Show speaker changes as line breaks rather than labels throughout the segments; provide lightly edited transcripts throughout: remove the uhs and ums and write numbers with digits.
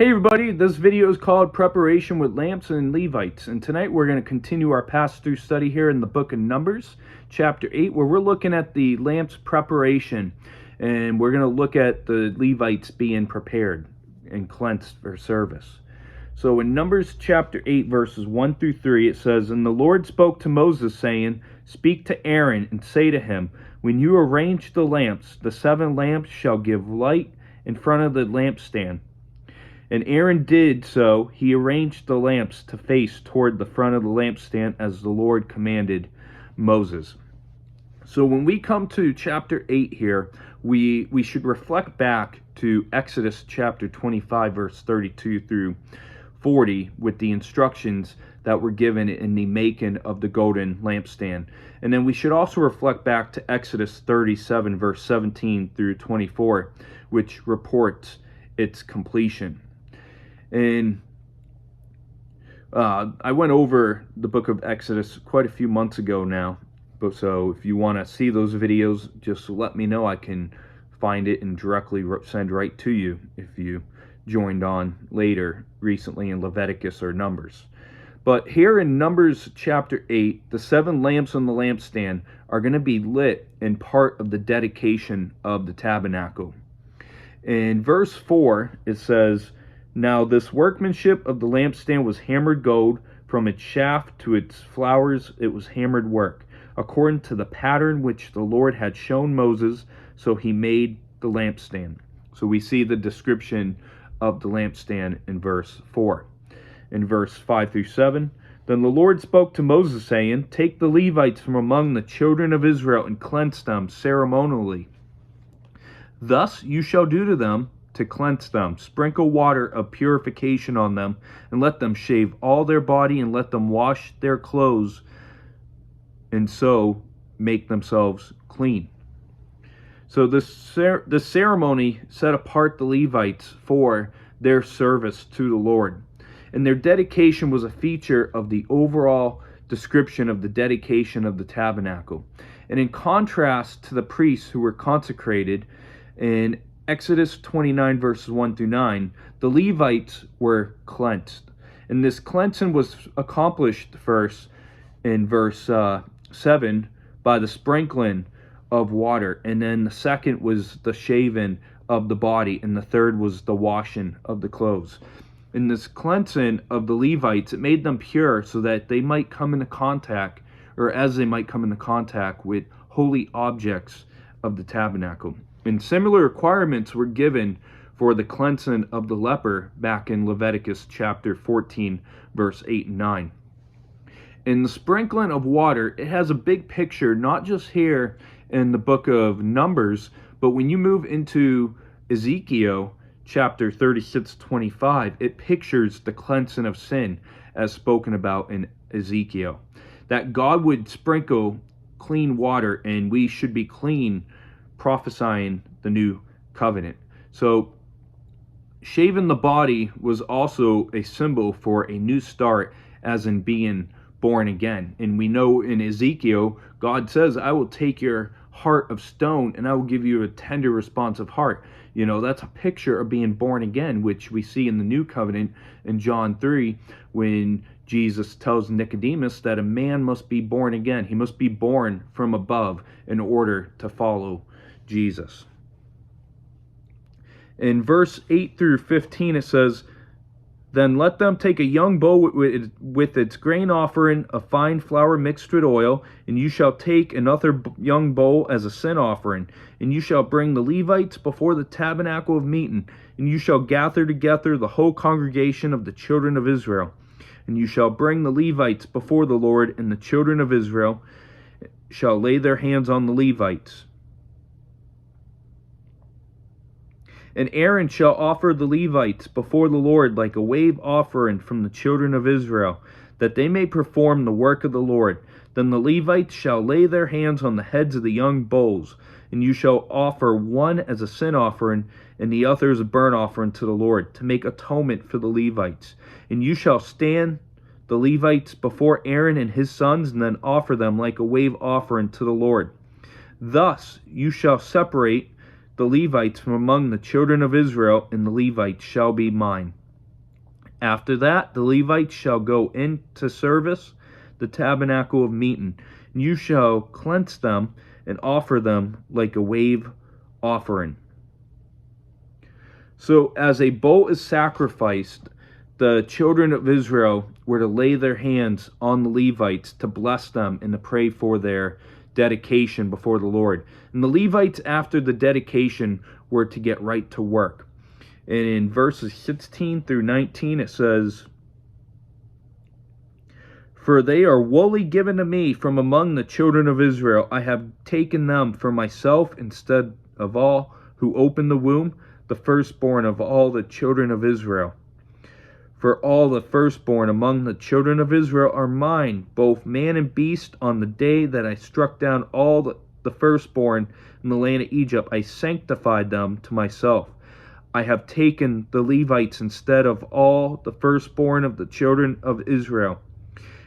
Hey everybody, this video is called Preparation with Lamps and Levites, and tonight we're going to continue our pass-through study here in the book of Numbers, chapter 8, where we're looking at the lamps preparation, and we're going to look at the Levites being prepared and cleansed for service. So in Numbers chapter 8, verses 1 through 3, it says, "And the Lord spoke to Moses, saying, Speak to Aaron, and say to him, When you arrange the lamps, the 7 lamps shall give light in front of the lampstand. And Aaron did so. He arranged the lamps to face toward the front of the lampstand as the Lord commanded Moses." So when we come to chapter 8 here, we should reflect back to Exodus chapter 25, verse 32 through 40, with the instructions that were given in the making of the golden lampstand. And then we should also reflect back to Exodus 37, verse 17 through 24, which reports its completion. And I went over the book of Exodus quite a few months ago now. So if you want to see those videos, just let me know. I can find it and directly send right to you if you joined on later recently in Leviticus or Numbers. But here in Numbers chapter 8, the 7 lamps on the lampstand are going to be lit in part of the dedication of the tabernacle. In verse 4, it says, "Now this workmanship of the lampstand was hammered gold, from its shaft to its flowers it was hammered work, according to the pattern which the Lord had shown Moses, so he made the lampstand." So we see the description of the lampstand in verse 4. In verse 5 through 7, "Then the Lord spoke to Moses, saying, Take the Levites from among the children of Israel and cleanse them ceremonially. Thus you shall do to them to cleanse them. Sprinkle water of purification on them, and let them shave all their body, and let them wash their clothes, and so make themselves clean." So this ceremony set apart the Levites for their service to the Lord. And their dedication was a feature of the overall description of the dedication of the tabernacle. And in contrast to the priests who were consecrated, in Exodus 29 verses 1 through 9, the Levites were cleansed. And this cleansing was accomplished first in verse 7 by the sprinkling of water. And then the second was the shaving of the body. And the third was the washing of the clothes. In this cleansing of the Levites, it made them pure so that they might come into contact, or as they might come into contact with holy objects of the tabernacle. And similar requirements were given for the cleansing of the leper back in Leviticus chapter 14, verse 8 and 9. In the sprinkling of water, it has a big picture, not just here in the book of Numbers, but when you move into Ezekiel chapter 36:25, it pictures the cleansing of sin as spoken about in Ezekiel. That God would sprinkle clean water and we should be clean, prophesying the new covenant. So shaving the body was also a symbol for a new start, as in being born again. And we know in Ezekiel, God says, "I will take your heart of stone and I will give you a tender, responsive heart." You know, that's a picture of being born again, which we see in the new covenant in John 3, when Jesus tells Nicodemus that a man must be born again. He must be born from above in order to follow Jesus. In verse 8 through 15, it says, "Then let them take a young bull with its grain offering of fine flour mixed with oil, and you shall take another young bull as a sin offering. And you shall bring the Levites before the tabernacle of meeting, and you shall gather together the whole congregation of the children of Israel. And you shall bring the Levites before the Lord, and the children of Israel shall lay their hands on the Levites. And Aaron shall offer the Levites before the Lord like a wave offering from the children of Israel, that they may perform the work of the Lord. Then the Levites shall lay their hands on the heads of the young bulls, and you shall offer one as a sin offering, and the other as a burnt offering to the Lord, to make atonement for the Levites. And you shall stand the Levites before Aaron and his sons, and then offer them like a wave offering to the Lord. Thus you shall separate the Levites from among the children of Israel, and the Levites shall be mine." After that, the Levites shall go into service the tabernacle of meeting, and you shall cleanse them and offer them like a wave offering. So as a bull is sacrificed, the children of Israel were to lay their hands on the Levites to bless them and to pray for their dedication before the Lord. And the Levites, after the dedication, were to get right to work. And in verses 16 through 19, it says, "For they are wholly given to me from among the children of Israel. I have taken them for myself instead of all who open the womb, the firstborn of all the children of Israel. For all the firstborn among the children of Israel are mine, both man and beast. On the day that I struck down all the firstborn in the land of Egypt, I sanctified them to myself. I have taken the Levites instead of all the firstborn of the children of Israel.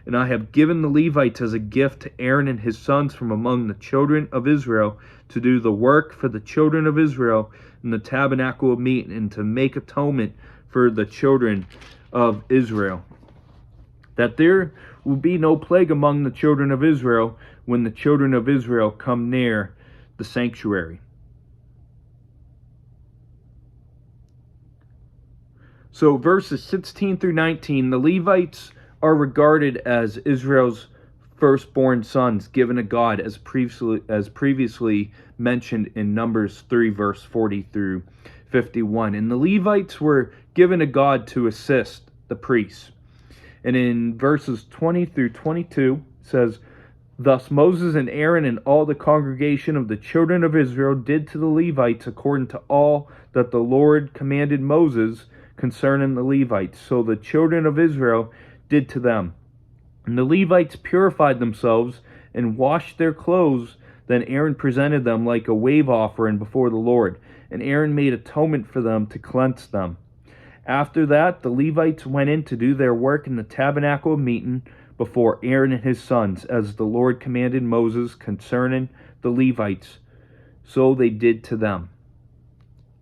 And I have given the Levites as a gift to Aaron and his sons from among the children of Israel to do the work for the children of Israel in the tabernacle of meeting and to make atonement for the children of Israel, that there will be no plague among the children of Israel when the children of Israel come near the sanctuary." So verses 16 through 19, the Levites are regarded as Israel's firstborn sons given to God, as previously mentioned in Numbers 3 verse 40 through 51. And the Levites were given to God to assist the priests. And in verses 20 through 22 it says, "Thus Moses and Aaron and all the congregation of the children of Israel did to the Levites according to all that the Lord commanded Moses concerning the Levites. So the children of Israel did to them. And the Levites purified themselves and washed their clothes. Then Aaron presented them like a wave offering before the Lord. And Aaron made atonement for them to cleanse them. After that, the Levites went in to do their work in the tabernacle of meeting before Aaron and his sons, as the Lord commanded Moses concerning the Levites. So they did to them."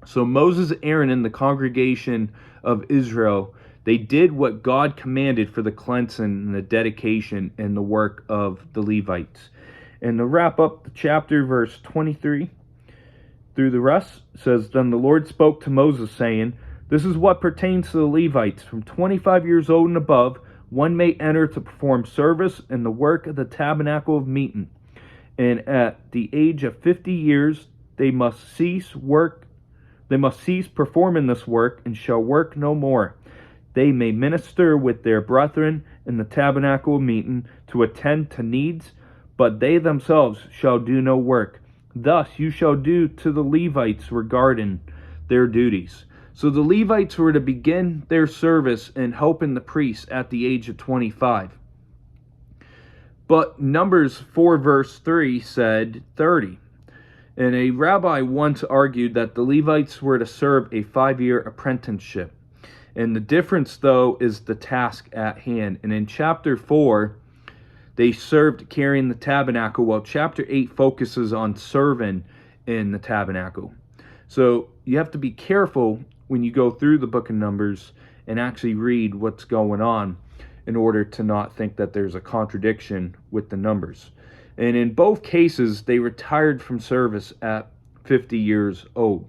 So Moses, Aaron, and the congregation of Israel, they did what God commanded for the cleansing and the dedication and the work of the Levites. And to wrap up the chapter, verse 23 through the rest says, "Then the Lord spoke to Moses, saying, This is what pertains to the Levites. From 25 years old and above, one may enter to perform service in the work of the tabernacle of meeting. And at the age of 50 years, they must cease performing this work and shall work no more. They may minister with their brethren in the tabernacle of meeting to attend to needs, but they themselves shall do no work. Thus you shall do to the Levites regarding their duties." So the Levites were to begin their service in helping the priests at the age of 25. But Numbers 4 verse 3 said 30. And a rabbi once argued that the Levites were to serve a 5-year apprenticeship. And the difference, though, is the task at hand. And in chapter 4, they served carrying the tabernacle, while chapter 8 focuses on serving in the tabernacle. So you have to be careful when you go through the book of Numbers and actually read what's going on in order to not think that there's a contradiction with the numbers. And in both cases, they retired from service at 50 years old.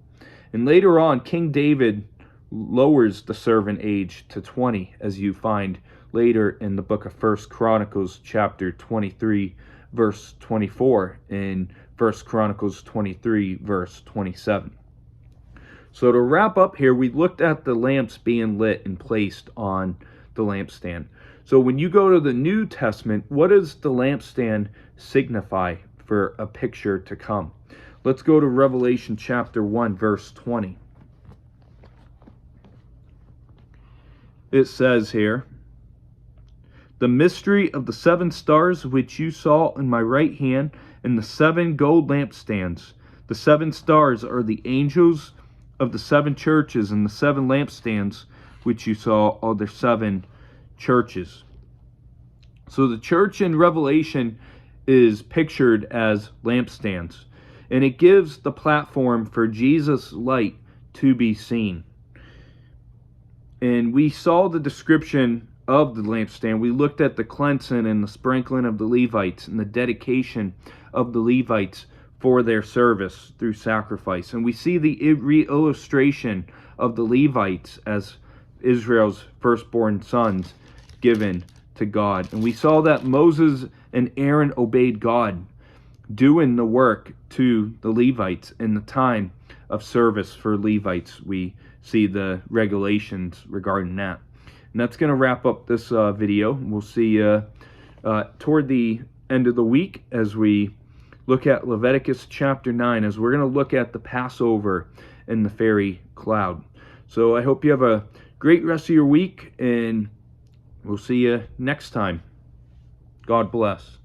And later on, King David lowers the servant age to 20, as you find later in the book of 1 Chronicles chapter 23, verse 24, and 1 Chronicles 23, verse 27. So to wrap up here, we looked at the lamps being lit and placed on the lampstand. So when you go to the New Testament, what does the lampstand signify for a picture to come? Let's go to Revelation chapter 1, verse 20. It says here, "The mystery of the 7 stars which you saw in my right hand, and the 7 gold lampstands. The 7 stars are the angels of the 7 churches, and the 7 lampstands which you saw are the 7 churches." So the church in Revelation is pictured as lampstands, and it gives the platform for Jesus' light to be seen. And we saw the description of the lampstand. We looked at the cleansing and the sprinkling of the Levites and the dedication of the Levites for their service through sacrifice. And we see the illustration of the Levites as Israel's firstborn sons given to God. And we saw that Moses and Aaron obeyed God, doing the work to the Levites in the time of service for Levites. We see the regulations regarding that. And that's going to wrap up this video. We'll see you toward the end of the week as we look at Leviticus chapter 9, as we're going to look at the Passover and the fiery cloud. So I hope you have a great rest of your week, and we'll see you next time. God bless.